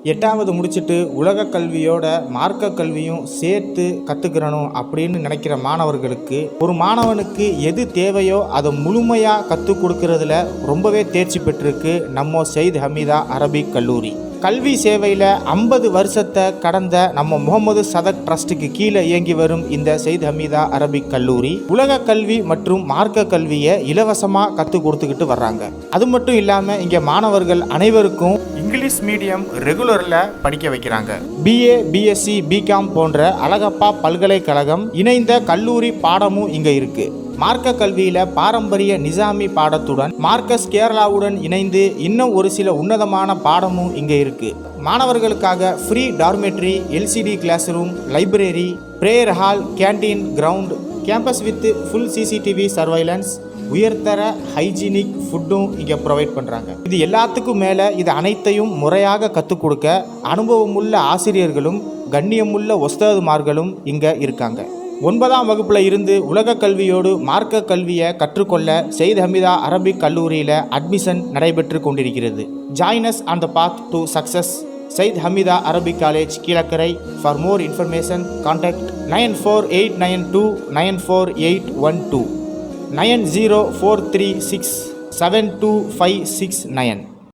8வது முடிச்சுட்டு உலக கல்வியோட மார்க்க கல்வியும் சேர்த்து கற்றுக்கிறணும் அப்படின்னு நினைக்கிற மாணவர்களுக்கு, ஒரு மாணவனுக்கு எது தேவையோ அதை முழுமையாக கற்றுக் கொடுக்கறதுல ரொம்பவே தேர்ச்சி பெற்றிருக்கு நம்ம சையத் ஹமீதா அரபிக் கல்லூரி. கல்வி சேவையில் 50 வருஷத்தை கடந்த நம்ம முகமது சதக் ட்ரஸ்ட்டுக்கு கீழே இயங்கி வரும் இந்த சையத் ஹமீதா அரபிக் கல்லூரி உலக கல்வி மற்றும் மார்க்க கல்வியை இலவசமாக கற்றுக் கொடுத்துக்கிட்டு வர்றாங்க. அது மட்டும் இல்லாமல் இங்கே மாணவர்கள் அனைவருக்கும் இங்கிலீஷ் மீடியம் ரெகுலரில் படிக்க வைக்கிறாங்க. BA, BSc, BCom போன்ற அழகப்பா பல்கலைக்கழகம் இணைந்த கல்லூரி பாடமும் இங்கே இருக்குது. மார்க்க கல்வியில் பாரம்பரிய நிசாமி பாடத்துடன் மார்க்கஸ் கேரளாவுடன் இணைந்து இன்னும் ஒரு சில உன்னதமான பாடமும் இங்கே இருக்குது. மாணவர்களுக்காக free dormitory, LCD class room, library, prayer hall, canteen, ground, campus with full CCTV surveillance, உயர்தர ஹைஜீனிக் ஃபுட்டும் இங்கே ப்ரொவைட் பண்ணுறாங்க. இது எல்லாத்துக்கும் மேலே இது அனைத்தையும் முறையாக கற்றுக் கொடுக்க அனுபவமுள்ள ஆசிரியர்களும் கண்ணியமுள்ள ஒஸ்தாதுமார்களும் இங்கே இருக்காங்க. 9ஆம் வகுப்பில் இருந்து உலக கல்வியோடு மார்க்க கல்வியை கற்றுக்கொள்ள சையத் ஹமீதா அரபிக் கல்லூரியில் அட்மிஷன் நடைபெற்று கொண்டிருக்கிறது. Join us on the path to success. Syed Hameetha Arabic college, Kilakarai. For more information contact 9489294812 9043672569.